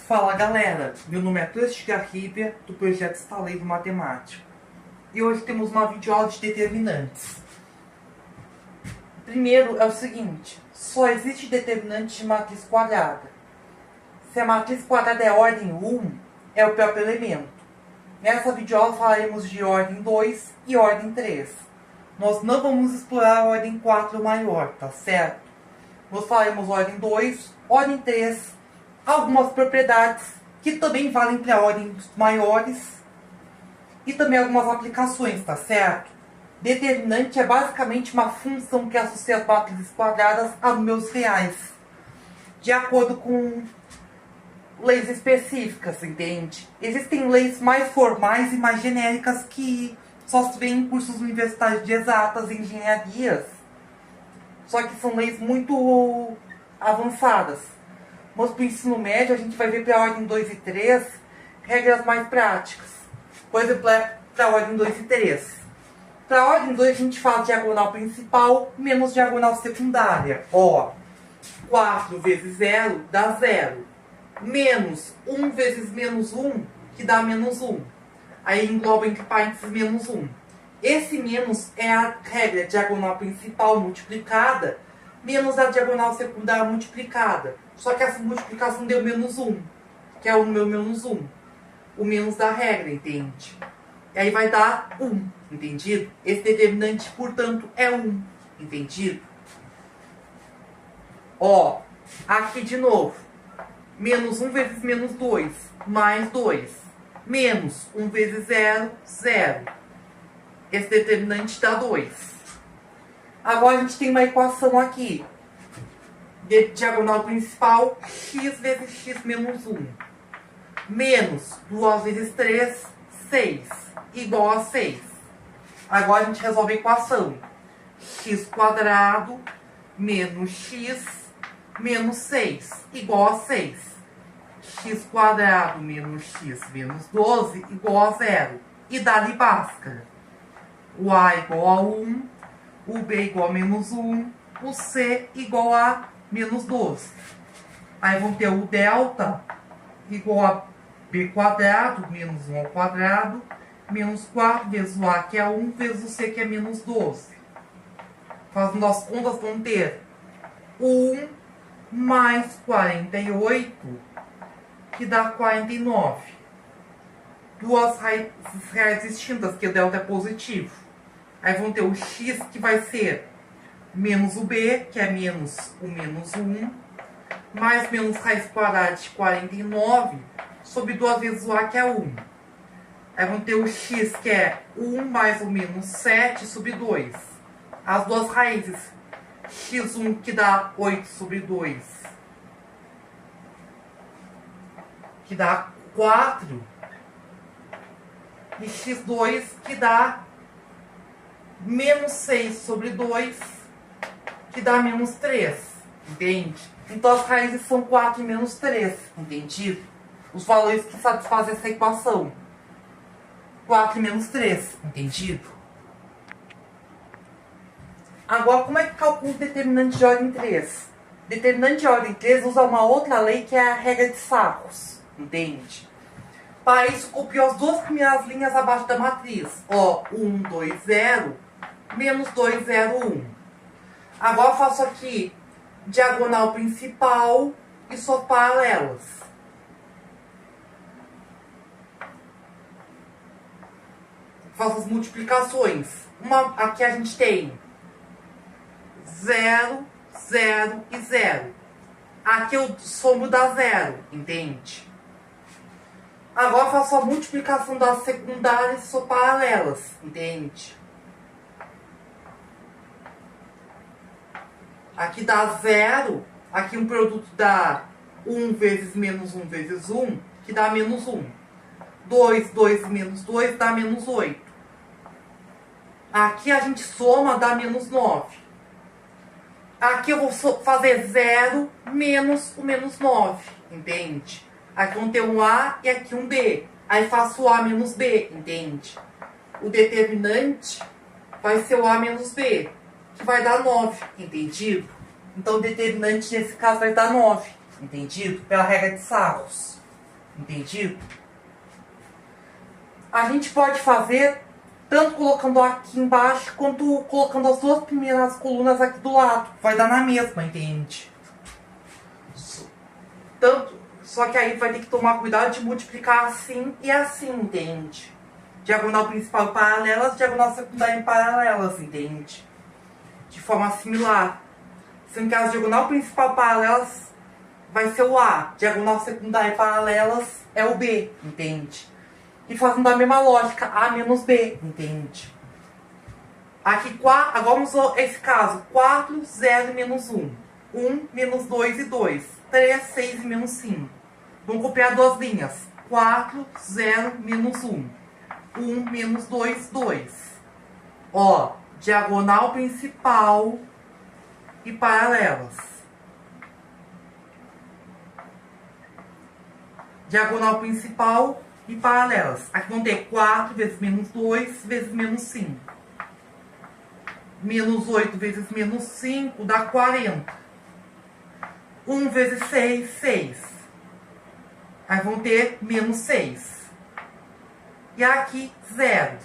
Fala galera, meu nome é Cleustis Garribia, do projeto Estaleiro Matemático. E hoje temos uma videoaula de determinantes. Primeiro é o seguinte, só existe determinante de matriz quadrada. Se a matriz quadrada é ordem 1, é o próprio elemento. Nessa videoaula falaremos de ordem 2 e ordem 3. Nós não vamos explorar a ordem 4 maior, tá certo? Nós falaremos ordem 2, ordem 3, algumas propriedades que também valem para ordens maiores e também algumas aplicações, tá certo? Determinante é basicamente uma função que associa as matrizes quadradas a números reais, de acordo com leis específicas, entende? Existem leis mais formais e mais genéricas que só se vêem em cursos universitários de exatas e engenharias, só que são leis muito avançadas. Mas para o ensino médio a gente vai ver para a ordem 2 e 3 regras mais práticas. Por exemplo, para a ordem 2 e 3. Para a ordem 2 a gente fala diagonal principal menos diagonal secundária. Ó, 4 vezes 0 dá 0. Menos 1 vezes menos 1, que dá menos 1. Aí engloba entre parênteses menos 1. Esse menos é a regra diagonal principal multiplicada menos a diagonal secundária multiplicada. Só que essa multiplicação deu menos 1, que é o número menos 1. O menos da regra, entende? E aí vai dar 1, entendido? Esse determinante, portanto, é 1, entendido? Ó, aqui de novo. Menos 1 vezes menos 2, mais 2. Menos 1 vezes 0, 0. Esse determinante dá 2. Agora a gente tem uma equação aqui. De diagonal principal, x vezes x menos 1. Menos 2 vezes 3, 6. Igual a 6. Agora a gente resolve a equação. X quadrado menos x menos 6. Igual a 6. X quadrado menos x menos 12 igual a 0. E dá-lhe Bhaskara. O A igual a 1. O B igual a menos 1. O C igual a menos 12. Aí vão ter o delta igual a b quadrado menos 1 ao quadrado menos 4 vezes o a, que é 1, vezes o c, que é menos 12. Fazendo as contas, vão ter 1 mais 48, que dá 49. Duas raízes reais distintas, que o delta é positivo. Aí vão ter o x, que vai ser menos o b, que é menos o menos 1, mais menos raiz quadrada de 49, sobre 2 vezes o a, que é 1. Aí vão ter o x, que é 1 mais o menos 7 sobre 2. As duas raízes, x1, que dá 8 sobre 2, que dá 4, e x2, que dá menos 6 sobre 2, que dá menos 3, entende? Então as raízes são 4 e menos 3, entendido? Os valores que satisfazem essa equação. 4 e menos 3, entendido? Agora, como é que calcula o determinante de ordem 3? Determinante de ordem 3 usa uma outra lei, que é a regra de Sarros, entende? Para isso, copiou as duas primeiras linhas abaixo da matriz. Ó, 1, 2, 0, menos 2, 0, 1. Agora eu faço aqui diagonal principal e suas paralelas. Faço as multiplicações. Aqui a gente tem 0, 0 e 0. Aqui eu somo dá 0, entende? Agora eu faço a multiplicação das secundárias e suas paralelas, entende? Aqui dá 0, aqui um produto dá 1 vezes menos 1 vezes 1, que dá menos 1. 2, 2 menos 2 dá menos 8. Aqui a gente soma, dá menos 9. Aqui eu vou fazer 0 menos o menos 9, entende? Aqui vão ter um A e aqui um B. Aí faço o A menos B, entende? O determinante vai ser o A menos B, que vai dar 9, entendido? Então o determinante nesse caso vai dar 9, entendido? Pela regra de Sarros. Entendido? A gente pode fazer tanto colocando aqui embaixo, quanto colocando as duas primeiras colunas aqui do lado. Vai dar na mesma, entende? Só que aí vai ter que tomar cuidado de multiplicar assim e assim, entende? Diagonal principal e paralelas, diagonal secundária e paralelas, entende? De forma similar. Sendo que as diagonal principal e paralelas vai ser o A. Diagonal secundária e paralelas é o B, entende? E fazendo a mesma lógica, A menos B, entende? Aqui, agora vamos usar esse caso. 4, 0 e menos 1. 1, menos 2 e 2. 3, 6 e menos 5. Vamos copiar duas linhas. 4, 0, menos 1. 1, menos 2, 2. Ó, diagonal principal e paralelas. Diagonal principal e paralelas. Aqui vão ter 4 vezes menos 2 vezes menos 5. Menos 8 vezes menos 5 dá 40. 1 vezes 6, 6. Aí vão ter menos 6. E aqui, 0.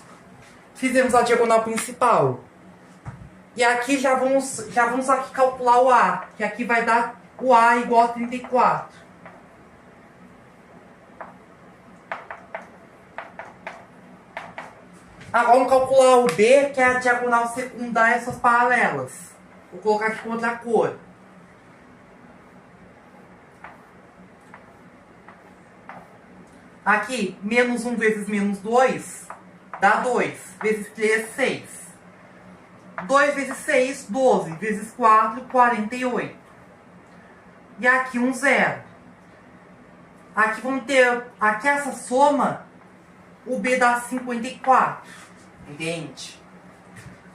Fizemos a diagonal principal. E aqui já vamos aqui calcular o A. Que aqui vai dar o A igual a 34. Agora vamos calcular o B, que é a diagonal secundária e suas paralelas. Vou colocar aqui com outra cor. Aqui, menos 1 vezes menos 2 dá 2. Vezes 3, 6. 2 vezes 6, 12. Vezes 4, 48. E aqui um 0. Aqui vamos ter, aqui essa soma, o B dá 54. Entende?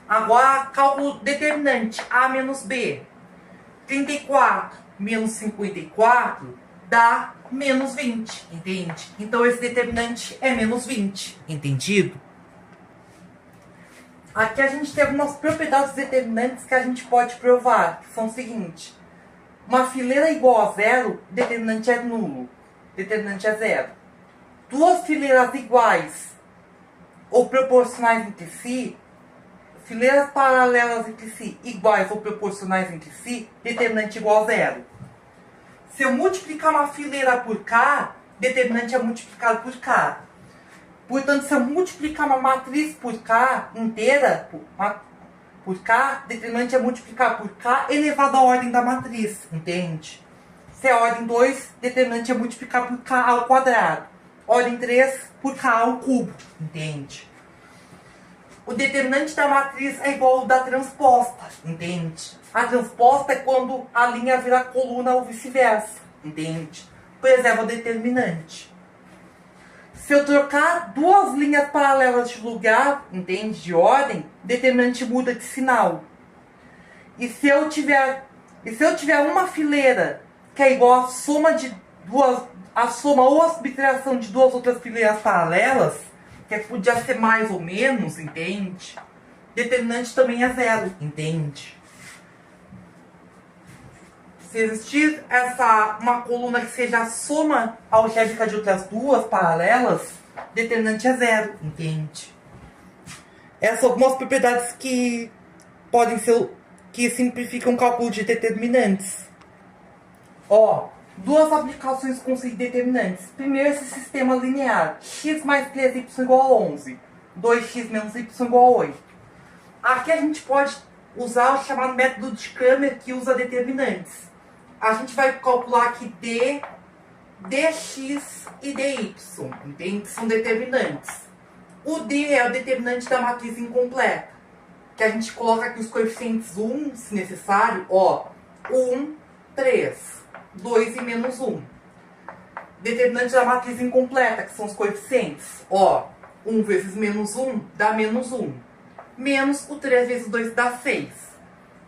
Agora, cálculo determinante, A menos B. 34 menos 54 dá menos 20, entende? Então, esse determinante é menos 20, entendido? Aqui a gente tem algumas propriedades determinantes que a gente pode provar, que são o seguinte. Uma fileira igual a 0, determinante é nulo. Determinante é 0. Duas fileiras iguais ou proporcionais entre si, fileiras paralelas entre si, iguais ou proporcionais entre si, determinante igual a 0. Se eu multiplicar uma fileira por K, determinante é multiplicado por K. Portanto, se eu multiplicar uma matriz por K inteira, por K, determinante é multiplicar por K elevado à ordem da matriz, entende? Se é ordem 2, determinante é multiplicar por K ao quadrado. Ordem 3, por K ao cubo, entende? O determinante da matriz é igual ao da transposta, entende? A transposta é quando a linha vira coluna ou vice-versa, entende? Por exemplo, o determinante. Se eu trocar duas linhas paralelas de lugar, entende? De ordem, determinante muda de sinal. E se eu tiver uma fileira que é igual à soma de a soma ou a subtração de duas outras fileiras paralelas, que podia ser mais ou menos, entende? Determinante também é 0, entende? Se existir uma coluna que seja a soma algébrica de outras duas paralelas, determinante é 0, entende? Essas são algumas propriedades que que simplificam o cálculo de determinantes. Ó, duas aplicações com determinantes. Primeiro, esse sistema linear. X mais 3y igual a 11. 2x menos y igual a 8. Aqui a gente pode usar o chamado método de Cramer, que usa determinantes. A gente vai calcular aqui D, dx e dy, entende? São determinantes. O D é o determinante da matriz incompleta, que a gente coloca aqui os coeficientes 1, se necessário, ó, 1, 3, 2 e menos 1. Determinante da matriz incompleta, que são os coeficientes, ó, 1 vezes menos 1 dá menos 1. Menos o 3 vezes 2 dá 6.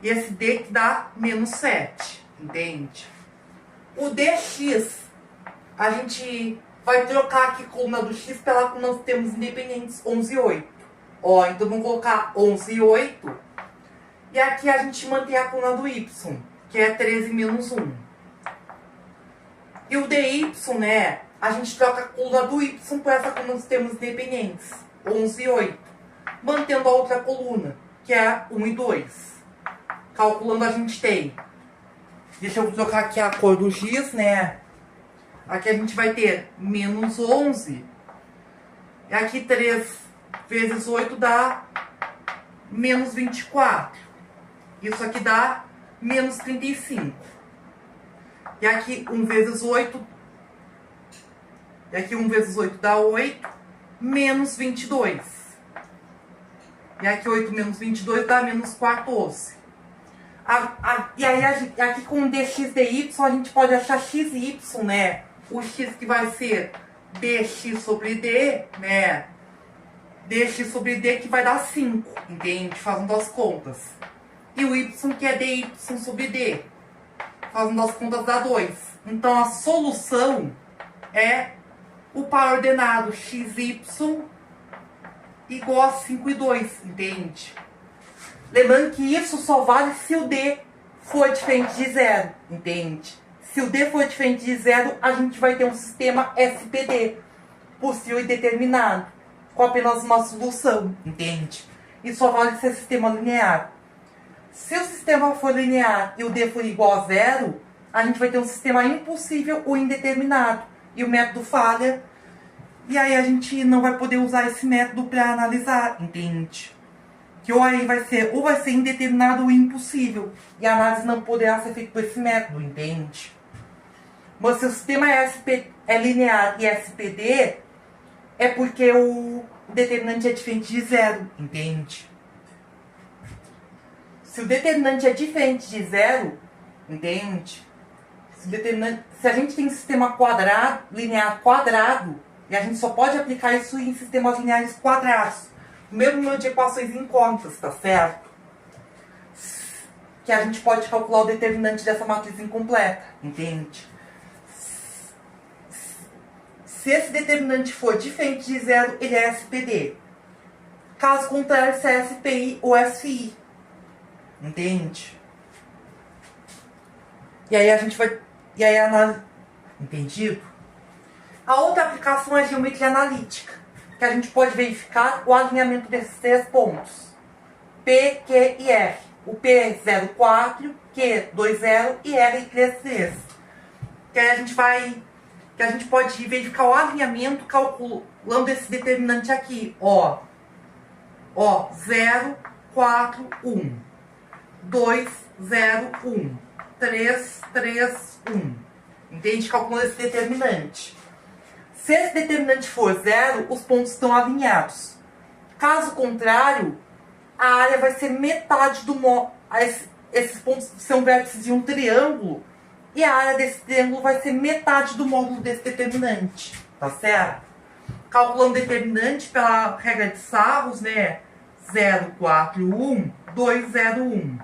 E esse D que dá menos 7, entende? O dx, a gente vai trocar aqui a coluna do x pela coluna dos termos independentes, 11 e 8. Ó, então vamos colocar 11 e 8. E aqui a gente mantém a coluna do y, que é 13 menos 1. E o dy, né, a gente troca a coluna do y por essa coluna dos termos independentes, 11 e 8, mantendo a outra coluna, que é 1 e 2. Calculando, a gente tem, deixa eu trocar aqui a cor do giz, né? Aqui a gente vai ter menos 11, e aqui 3 vezes 8 dá menos 24. Isso aqui dá menos 35. E aqui 1 vezes 8, e aqui 1 vezes 8 dá 8, menos 22. E aqui 8 menos 22 dá menos 14. E aí aqui com dx dy a gente pode achar x e y, né? O x que vai ser dx sobre d, né? Dx sobre d que vai dar 5, entende? Fazendo as contas. E o y que é dy sobre d. Fazendo as contas dá 2. Então a solução é o par ordenado xy igual a 5 e 2, entende? Lembrando que isso só vale se o d for diferente de 0, entende? Se o d for diferente de 0, a gente vai ter um sistema SPD, possível e determinado, com apenas uma solução, entende? E só vale se é sistema linear. Se o sistema for linear e o d for igual a 0, a gente vai ter um sistema impossível ou indeterminado. E o método falha. E aí a gente não vai poder usar esse método para analisar, entende? Que ou aí vai ser indeterminado ou impossível. E a análise não poderá ser feita por esse método, entende? Mas se o sistema é linear e SPD, é porque o determinante é diferente de 0, entende? Se o determinante é diferente de 0, entende? Se a gente tem sistema quadrado, linear quadrado, e a gente só pode aplicar isso em sistemas lineares quadrados, o mesmo número de equações incógnitas, tá certo? Que a gente pode calcular o determinante dessa matriz incompleta, entende? Se esse determinante for diferente de 0, ele é SPD. Caso contrário, se é SPI ou SI. Entende? E aí a gente vai... E aí a análise... Entendido? A outra aplicação é a geometria analítica, que a gente pode verificar o alinhamento desses 3 pontos. P, Q e R. O P é 0, 4, Q 2, 0 e R 3, 3. Que aí a gente pode verificar o alinhamento calculando esse determinante aqui. Ó, 0, 4, 1. 2, 0, 1. 3, 3, 1. Entende? Calculando esse determinante. Se esse determinante for 0, os pontos estão alinhados. Caso contrário, a área vai ser metade do módulo. Esses pontos são vértices de um triângulo. E a área desse triângulo vai ser metade do módulo desse determinante. Tá certo? Calculando o determinante pela regra de Sarros, né? 0, 4, 1, 2, 0, 1.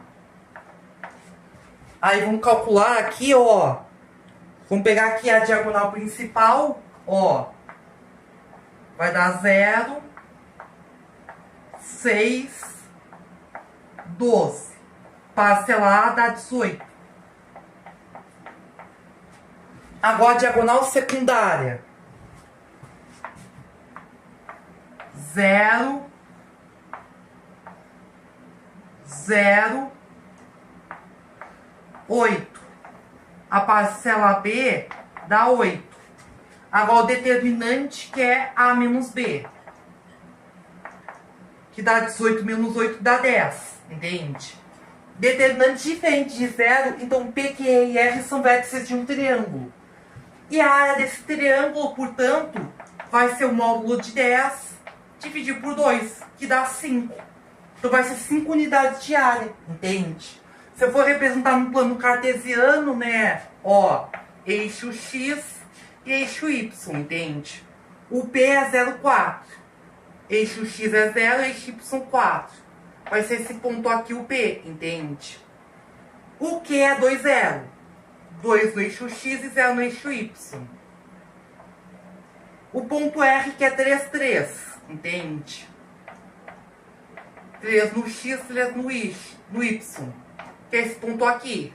Aí vamos calcular aqui, ó. Vamos pegar aqui a diagonal principal, ó. Vai dar 0, 6, 12. Parcelar dá 18. Agora a diagonal secundária. 0, 0, 8. A parcela B dá 8. Agora o determinante que é A menos B. Que dá 18 menos 8 dá 10. Entende? Determinante diferente de 0, então P, Q e R são vértices de um triângulo. E a área desse triângulo, portanto, vai ser o módulo de 10 dividido por 2, que dá 5. Então vai ser 5 unidades de área, entende? Se eu for representar no plano cartesiano, né? Ó, eixo X e eixo Y, entende? O P é 0, 4. Eixo X é 0, eixo Y 4. Vai ser esse ponto aqui o P, entende? O Q é 2, 0. 2 no eixo X e 0 no eixo Y. O ponto R que é 3, 3, entende? 3 no X, 3 no Y. Que é esse ponto aqui.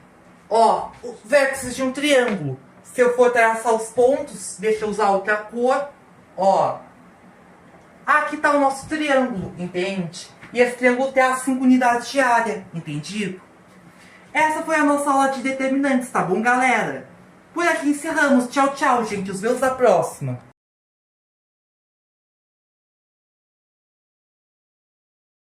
Ó, os vértices de um triângulo Se eu for traçar os pontos, deixa eu usar outra cor, ó. Aqui tá o nosso triângulo, entende? E esse triângulo tem as 5 unidades de área, entendido? Essa foi a nossa aula de determinantes, tá bom, galera? Por aqui encerramos. Tchau, tchau, gente. Os meus da próxima.